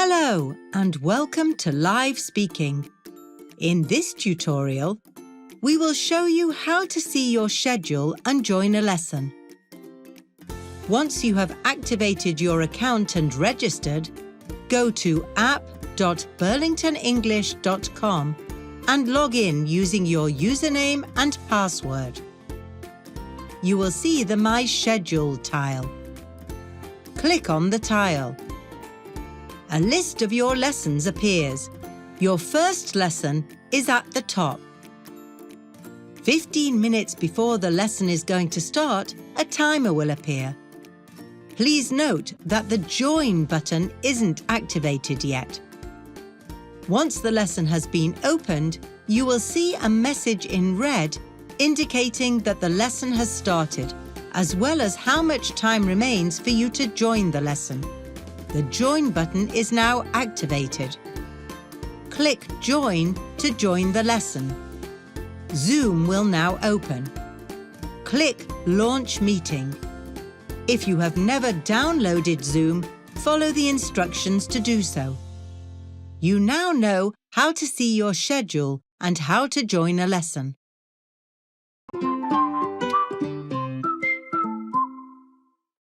Hello and welcome to Live Speaking. In this tutorial, we will show you how to see your schedule and join a lesson. Once you have activated your account and registered, go to app.burlingtonenglish.com and log in using your username and password. You will see the My Schedule tile. Click on the tile. A list of your lessons appears. Your first lesson is at the top. 15 minutes before the lesson is going to start, a timer will appear. Please note that the Join button isn't activated yet. Once the lesson has been opened, you will see a message in red indicating that the lesson has started, as well as how much time remains for you to join the lesson. The Join button is now activated. Click Join to join the lesson. Zoom will now open. Click Launch Meeting. If you have never downloaded Zoom, follow the instructions to do so. You now know how to see your schedule and how to join a lesson.